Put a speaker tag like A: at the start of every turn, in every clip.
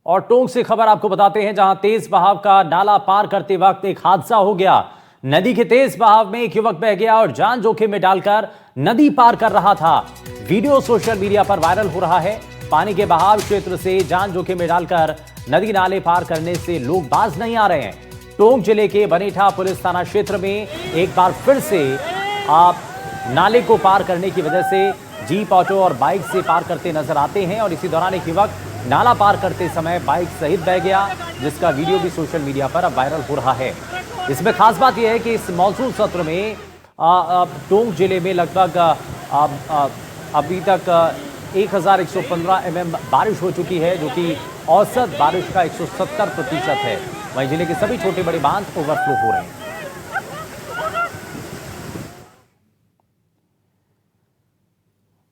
A: और टोंक से खबर आपको बताते हैं, जहां तेज बहाव का नाला पार करते वक्त एक हादसा हो गया। नदी के तेज बहाव में एक युवक बह गया और जान जोखिम में डालकर नदी पार कर रहा था। वीडियो सोशल मीडिया पर वायरल हो रहा है। पानी के बहाव क्षेत्र से जान जोखिम में डालकर नदी नाले पार करने से लोग बाज नहीं आ रहे हैं। टोंक जिले के बनेठा पुलिस थाना क्षेत्र में एक बार फिर से आप नाले को पार करने की वजह से जीप, ऑटो और बाइक से पार करते नजर आते हैं और इसी दौरान एक युवक नाला पार करते समय बाइक सहित बह गया, जिसका वीडियो भी सोशल मीडिया पर अब वायरल हो रहा है। इसमें खास बात यह है कि इस मॉनसून सत्र में टोंक जिले में लगभग अभी तक 1115 mm बारिश हो चुकी है, जो कि औसत बारिश का 170% है। वहीं जिले के सभी छोटे बड़े बांध ओवरफ्लो हो रहे हैं।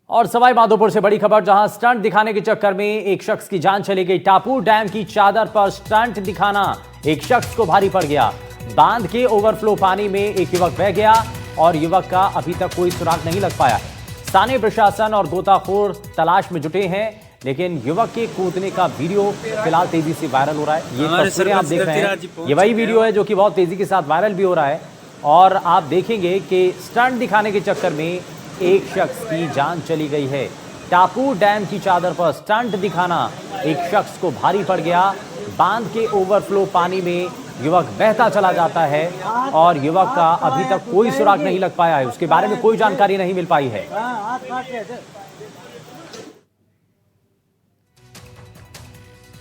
A: और सवाई माधोपुर से बड़ी खबर, जहां स्टंट दिखाने के चक्कर में एक शख्स की जान चली गई। टापू डैम की चादर पर स्टंट दिखाना एक शख्स को भारी पड़ गया। बांध के ओवरफ्लो पानी में एक युवक बह गया और युवक का अभी तक कोई सुराग नहीं लग पाया है। स्थानीय प्रशासन और गोताखोर तलाश में जुटे हैं, लेकिन युवक के कूदने का वीडियो फिलहाल तेजी से वायरल हो रहा है। ये तस्वीरें आप देख रहे हैं, ये वही वीडियो है जो कि बहुत तेजी के साथ वायरल भी हो रहा है। और आप देखेंगे कि स्टंट दिखाने के चक्कर में एक शख्स की जान चली गई है। टापू डैम की चादर पर स्टंट दिखाना एक शख्स को भारी पड़ गया। बांध के ओवरफ्लो पानी में युवक बहता चला जाता है और युवक का अभी तक कोई सुराग नहीं लग पाया है। उसके बारे में कोई जानकारी नहीं मिल पाई है।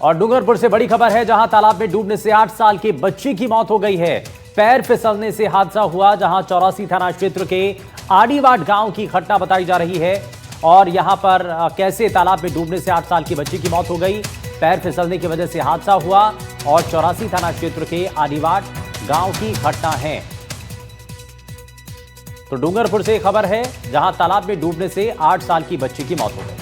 A: और डूंगरपुर से बड़ी खबर है, जहां तालाब में डूबने से 8 साल के बच्चे की मौत हो गई है। पैर फिसलने से हादसा हुआ, जहां 84 थाना क्षेत्र के आड़ीवाट गांव की घटना बताई जा रही है। और यहां पर कैसे तालाब में डूबने से 8 साल की बच्ची की मौत हो गई, पैर फिसलने की वजह से हादसा हुआ और 84 थाना क्षेत्र के आड़ीवाट गांव की घटना है। तो डूंगरपुर से खबर है, जहां तालाब में डूबने से 8 साल की बच्ची की मौत हो गई।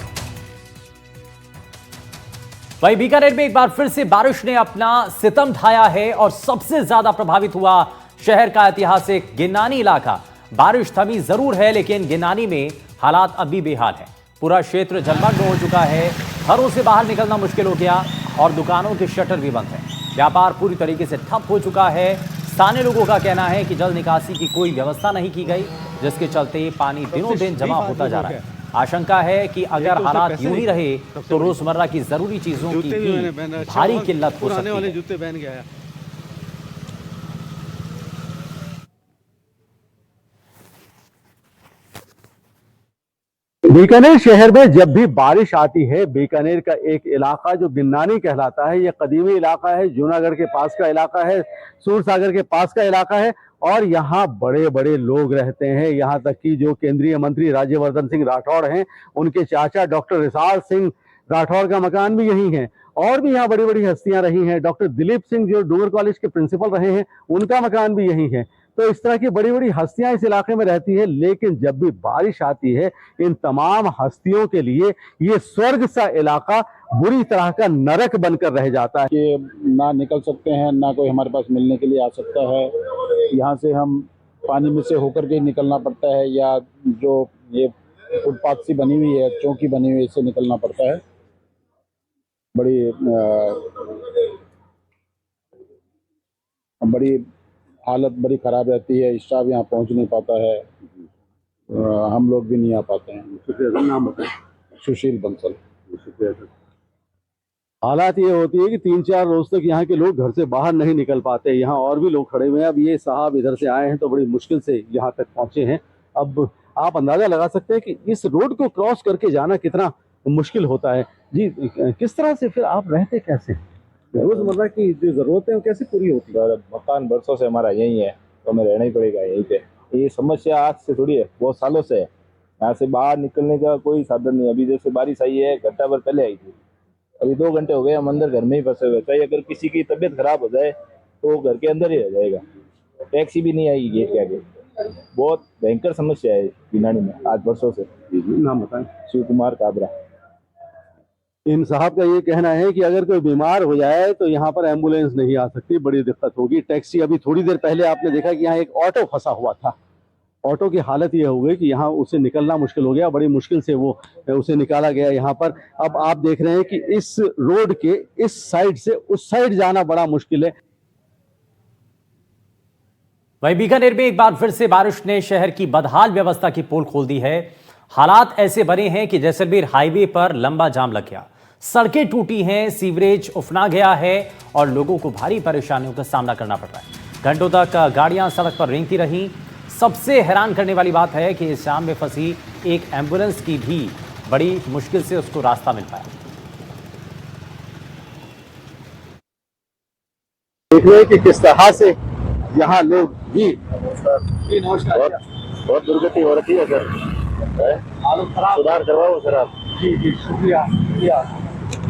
A: वहीं बीकानेर में एक बार फिर से बारिश ने अपना सितम ढाया है और सबसे ज्यादा प्रभावित हुआ शहर का ऐतिहासिक गिन्नानी इलाका। बारिश थमी जरूर है, लेकिन गिन्नानी में हालात अभी बेहाल है। पूरा क्षेत्र जलमग्न हो चुका है, घरों से बाहर निकलना मुश्किल हो गया और दुकानों के शटर भी बंद है। व्यापार पूरी तरीके से ठप हो चुका है। स्थानीय लोगों का कहना है कि जल निकासी की कोई व्यवस्था नहीं की गई, जिसके चलते पानी दिनों दिन जमा होता जा रहा है। आशंका है कि अगर हालात यूं ही रहे तो रोजमर्रा की जरूरी चीजों की भी भारी किल्लत हो सकती है।
B: बीकानेर शहर में जब भी बारिश आती है, बीकानेर का एक इलाका जो गिन्नानी कहलाता है, ये कदीमी इलाका है, जूनागढ़ के पास का इलाका है, सूरसागर के पास का इलाका है और यहाँ बड़े बड़े लोग रहते हैं। यहाँ तक कि जो केंद्रीय मंत्री राज्यवर्धन सिंह राठौड़ हैं, उनके चाचा डॉक्टर रिसाल सिंह राठौड़ का मकान भी यही है। और भी यहाँ बड़ी बड़ी हस्तियां रही हैं। डॉक्टर दिलीप सिंह जो डूंगर कॉलेज के प्रिंसिपल रहे हैं, उनका मकान भी यही है। तो इस तरह की बड़ी बड़ी हस्तियां इस इलाके में रहती है। लेकिन जब भी बारिश आती है, इन तमाम हस्तियों के लिए ये स्वर्ग सा इलाका बुरी तरह का नरक बनकर रह जाता है
C: कि ना निकल सकते हैं, ना कोई हमारे पास मिलने के लिए आ सकता है। यहाँ से हम पानी में से होकर के निकलना पड़ता है, या जो ये फुटपाथ सी बनी हुई है, चौकी बनी हुई है, इससे निकलना पड़ता है। बड़ी हालत बड़ी ख़राब रहती है। स्टाफ यहाँ पहुँच नहीं पाता है, हम लोग भी नहीं आ पाते हैं।
B: नाम बताएं।
C: सुशील बंसल।
B: हालात ये होती है कि 3-4 रोज तक यहाँ के लोग घर से बाहर नहीं निकल पाते। यहाँ और भी लोग खड़े हुए हैं। अब ये साहब इधर से आए हैं तो बड़ी मुश्किल से यहाँ तक पहुंचे हैं। अब आप अंदाजा लगा सकते हैं कि इस रोड को क्रॉस करके जाना कितना मुश्किल होता है। जी, किस तरह से फिर आप रहते कैसे? रोजमर्रा की जो जरूरतें हैं कैसे पूरी होती है?
C: मकान बरसों से हमारा यही है, तो हमें रहना ही पड़ेगा यहीं पे। ये समस्या आज से थोड़ी है, बहुत सालों से है। यहाँ से बाहर निकलने का कोई साधन नहीं। अभी जैसे बारिश आई है, घंटा भर पहले आई थी, अभी 2 घंटे हो गए हम अंदर घर में ही फंसे हुए। चाहे अगर किसी की तबीयत खराब हो जाए तो घर के अंदर ही रह जाएगा। टैक्सी भी नहीं आएगी गेट के आगे। बहुत भयंकर समस्या है गिन्नानी में आज वर्षों से।
B: नाम बताएं।
C: शिव कुमार काबरा।
B: इन साहब का ये कहना है कि अगर कोई बीमार हो जाए तो यहाँ पर एम्बुलेंस नहीं आ सकती, बड़ी दिक्कत होगी। टैक्सी, अभी थोड़ी देर पहले आपने देखा कि यहाँ एक ऑटो फंसा हुआ था, ऑटो की हालत ये हो गई कि यहाँ उसे निकलना मुश्किल हो गया, बड़ी मुश्किल से वो उसे निकाला गया यहाँ पर। अब आप देख रहे हैं कि इस रोड के इस साइड से उस साइड जाना बड़ा मुश्किल है।
A: वहीं बीकानेर में एक बार फिर से बारिश ने शहर की बदहाल व्यवस्था की पोल खोल दी है। हालात ऐसे बने हैं कि जैसलमेर हाईवे पर लंबा जाम लग गया, सड़कें टूटी हैं, सीवरेज उफना गया है और लोगों को भारी परेशानियों का सामना करना पड़ रहा है। घंटों तक गाड़ियां सड़क पर रेंगती रहीं। सबसे हैरान करने वाली बात है कि इस जाम में फंसी एक एम्बुलेंस की भी बड़ी मुश्किल से उसको रास्ता मिल पाया।
B: देख रहे हैं कि किस तरह से यहाँ लोग भी नमस्कार,
C: बहुत दुर्गति हो रही है सर, सुधार करवाओ सर आप।
B: जी जी शुक्रिया शुक्रिया।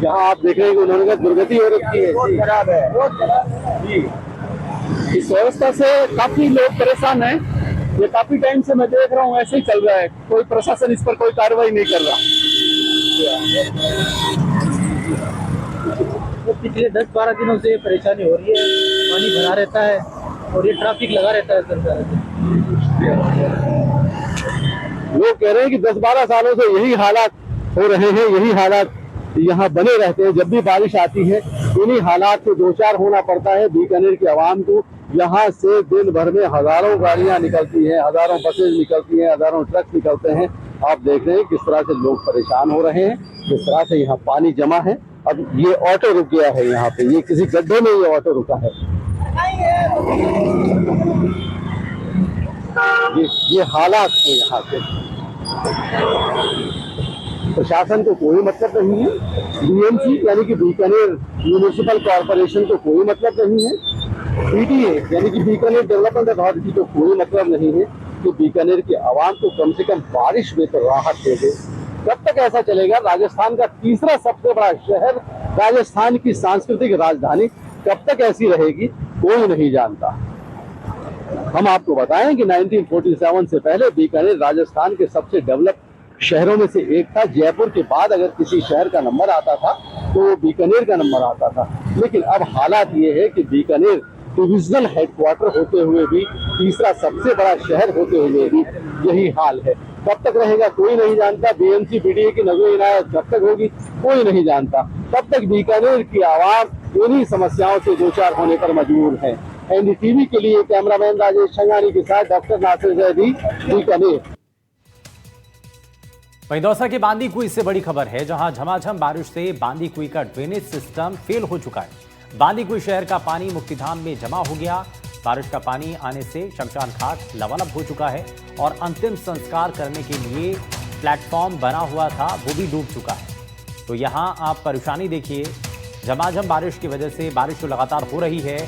B: यहाँ आप देख रहे हैं कि उन्होंने कहा दुर्गति हो रखी है, बहुत खराब है, बहुत खराब जी। इस व्यवस्था से काफी लोग परेशान हैं। ये काफी टाइम से मैं देख रहा हूँ ऐसे ही चल रहा है, कोई प्रशासन इस पर कोई कार्रवाई नहीं कर रहा।
D: तो पिछले 10-12 दिनों से परेशानी हो रही है, पानी भरा रहता है और ये ट्रैफिक लगा रहता है सरकार।
B: लोग कह रहे हैं कि 10-12 सालों से यही हालात हो रहे हैं, यही हालात यहाँ बने रहते हैं। जब भी बारिश आती है इन्हीं हालात से दो चार होना पड़ता है बीकानेर की आवाम को। यहाँ से दिन भर में हजारों गाड़ियां निकलती हैं, हजारों बसेज निकलती हैं, हजारों ट्रक निकलते हैं। आप देख रहे हैं किस तरह से लोग परेशान हो रहे हैं, किस तरह से यहाँ पानी जमा है। अब ये ऑटो रुक गया है यहाँ पे, ये किसी गड्ढे में ये ऑटो रुका है। ये हालात है यहाँ पे। प्रशासन को कोई मतलब नहीं है, बीएमसी यानी कि बीकानेर म्यूनिसिपल कॉर्पोरेशन को कोई मतलब नहीं है, बीडीए यानी कि बीकानेर डेवलपमेंट अथॉरिटी को कोई मतलब नहीं है कि बीकानेर के आवाम को कम से कम बारिश में तो राहत दे दे। कब तक ऐसा चलेगा? राजस्थान का तीसरा सबसे बड़ा शहर, राजस्थान की सांस्कृतिक राजधानी कब तक ऐसी रहेगी कोई नहीं जानता। हम आपको बताएं कि 1947 से पहले बीकानेर राजस्थान के सबसे डेवलप शहरों में से एक था। जयपुर के बाद अगर किसी शहर का नंबर आता था तो वो बीकानेर का नंबर आता था। लेकिन अब हालात ये है कि बीकानेर डिविजनल हेडक्वार्टर होते हुए भी, तीसरा सबसे बड़ा शहर होते हुए भी यही हाल है। कब तक रहेगा कोई नहीं जानता। बीएमसी बीडीए की नजर इनायत कब तक होगी कोई नहीं जानता। तब तक बीकानेर की आवाम इन्हीं समस्याओं से दो चार होने पर मजबूर है। एनडीटीवी के लिए कैमरामैन राजेश शंगानी के साथ डॉक्टर नासिर जैदी, बीकानेर।
A: वहीं दौसा के बांदीकुई से बड़ी खबर है, जहां झमाझम बारिश से बांदीकुई का ड्रेनेज सिस्टम फेल हो चुका है। बांदीकुई शहर का पानी मुक्तिधाम में जमा हो गया। बारिश का पानी आने से शमशान घाट लबालब हो चुका है और अंतिम संस्कार करने के लिए प्लेटफॉर्म बना हुआ था वो भी डूब चुका है। तो यहां आप परेशानी देखिए, झमाझम बारिश की वजह से, बारिश जो लगातार हो रही है,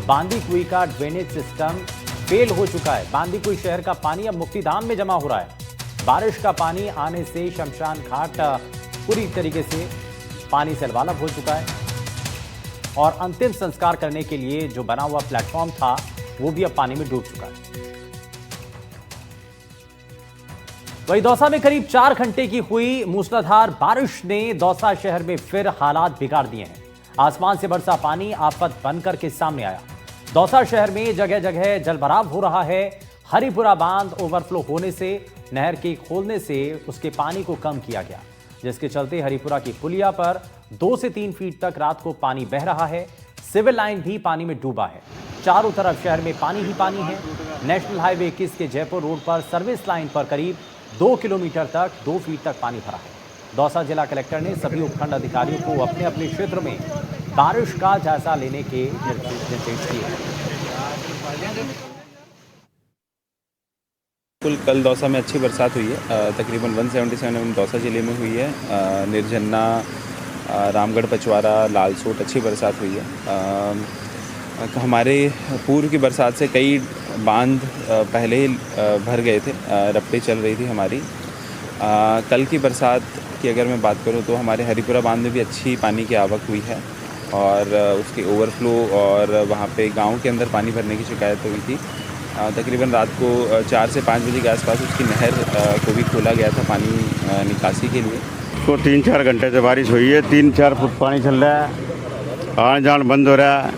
A: बांदीकुई का ड्रेनेज सिस्टम फेल हो चुका है। बांदीकुई शहर का पानी अब मुक्तिधाम में जमा हो रहा है। बारिश का पानी आने से शमशान घाट पूरी तरीके से पानी से लबालब हो चुका है और अंतिम संस्कार करने के लिए जो बना हुआ प्लेटफॉर्म था वो भी अब पानी में डूब चुका है। वहीं दौसा में करीब 4 घंटे की हुई मूसलाधार बारिश ने दौसा शहर में फिर हालात बिगाड़ दिए हैं। आसमान से बरसा पानी आफत बनकर के सामने आया। दौसा शहर में जगह जगह जलभराव हो रहा है। हरिपुरा बांध ओवरफ्लो होने से, नहर के खोलने से उसके पानी को कम किया गया, जिसके चलते हरिपुरा की पुलिया पर 2 से 3 फीट तक रात को पानी बह रहा है। सिविल लाइन भी पानी में डूबा है। चारों तरफ शहर में पानी ही पानी है। नेशनल हाईवे 21 के जयपुर रोड पर सर्विस लाइन पर करीब 2 किलोमीटर तक 2 फीट तक पानी भरा है। दौसा जिला कलेक्टर ने सभी उपखंड अधिकारियों को अपने अपने क्षेत्र में बारिश का जायजा लेने के निर्देश दिए।
E: कल दौसा में अच्छी बरसात हुई है। तकरीबन 177 दौसा ज़िले में हुई है। निर्जन्ना, रामगढ़, पचवारा, लालसोट अच्छी बरसात हुई है। हमारे पूर्व की बरसात से कई बांध पहले ही भर गए थे, रफ्तें चल रही थी हमारी। कल की बरसात की अगर मैं बात करूं तो हमारे हरिपुरा बांध में भी अच्छी पानी की आवक हुई है और उसके ओवरफ्लो और वहाँ पे गांव के अंदर पानी भरने की शिकायत हुई थी। तकरीबन रात को 4 से 5 बजे के आसपास उसकी नहर को भी खोला गया था पानी निकासी के लिए।
F: तो 3-4 घंटे से बारिश हुई है, 3-4 फुट पानी चल रहा है, आने जान बंद हो रहा है।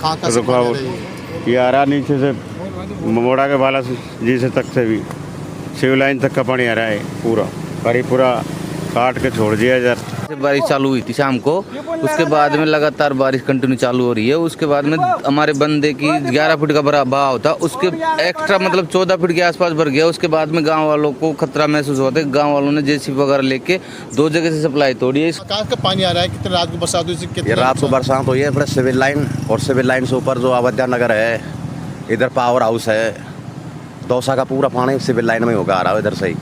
G: कहाँ का
F: रुका ये आ रहा नीचे से मोड़ा के बाला जी से तक से भी सिविल लाइन तक का पानी आ रहा है पूरा, करीब पूरा काट के छोड़ दिया इधर।
G: बारिश चालू हुई थी शाम को, उसके बाद में लगातार बारिश कंटिन्यू चालू हो रही है। उसके बाद में हमारे बंदे की 11 फीट का बहाव था, उसके एक्स्ट्रा मतलब 14 फीट के आसपास भर गया। उसके बाद में गांव वालों को खतरा महसूस हुआ था। गांव वालों ने जेसीबी वगैरह लेके 2 जगह से सप्लाई तोड़ी है।
H: कहाँ का पानी आ रहा है? कितने रात को बरसात हुई?
I: ये रात को बरसात हुई है, प्लस सिविल लाइन और सिविल लाइन से ऊपर जो अवध्या नगर है, इधर पावर हाउस है, दौसा का पूरा पानी सिविल लाइन में होगा आ रहा है इधर से ही।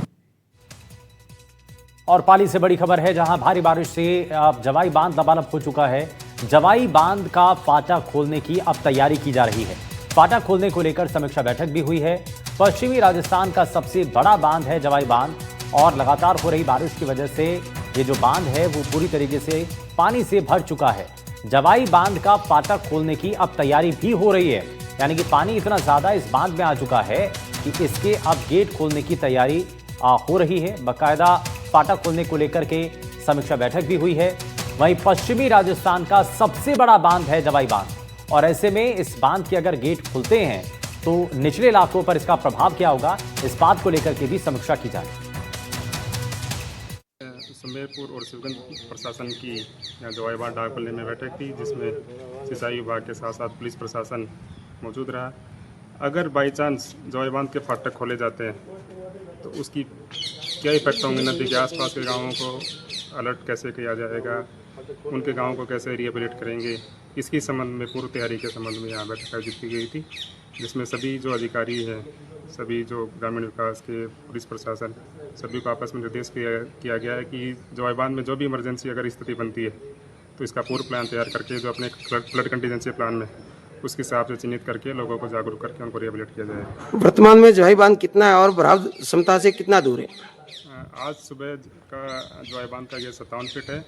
A: और पाली से बड़ी खबर है, जहां भारी बारिश से अब जवाई बांध लबालब हो चुका है। जवाई बांध का फाटक खोलने की अब तैयारी की जा रही है। फाटक खोलने को लेकर समीक्षा बैठक भी हुई है। पश्चिमी राजस्थान का सबसे बड़ा बांध है जवाई बांध, और लगातार हो रही बारिश की वजह से ये जो बांध है वो पूरी तरीके से पानी से भर चुका है। जवाई बांध का फाटक खोलने की अब तैयारी भी हो रही है, यानी कि पानी इतना ज्यादा इस बांध में आ चुका है कि इसके अब गेट खोलने की तैयारी हो रही है। बाकायदा फाटक खोलने को लेकर के समीक्षा बैठक भी हुई है। वहीं पश्चिमी राजस्थान का सबसे बड़ा बांध है जवाई बांध, और ऐसे में इस बांध के अगर गेट खुलते हैं तो निचले इलाकों पर इसका प्रभाव क्या होगा, इस बात को लेकर के भी समीक्षा की जा रही है।
J: सुमेरपुर और शिवगंज प्रशासन की यहाँ जवाई बांध डाक खोलने में बैठक थी, जिसमें सिंचाई विभाग के साथ साथ पुलिस प्रशासन मौजूद रहा। अगर बाई चांस जवाई बांध के फाटक खोले जाते हैं तो उसकी क्या इफेक्ट होंगे, नदी के आसपास के गांवों को अलर्ट कैसे किया जाएगा, उनके गांवों को कैसे रिहेबिलिट करेंगे, इसकी संबंध में पूर्व तैयारी के संबंध में यहाँ बैठक आयोजित की गई थी, जिसमें सभी जो अधिकारी हैं, सभी जो ग्रामीण विकास के, पुलिस प्रशासन, सभी को आपस में निर्देश किया गया है कि जवाई बांध में जो भी इमरजेंसी अगर स्थिति बनती है तो इसका पूर्व प्लान तैयार करके जो अपने फ्लड कंटीजेंसी प्लान में उसके हिसाब से चिन्हित करके लोगों को जागरूक करके उनको रिहेबिलिट किया जाए।
K: वर्तमान में जवाई बांध कितना है और भराव क्षमता से कितना दूर है?
J: आज सुबह का जवाई बांध का ये 57 फीट है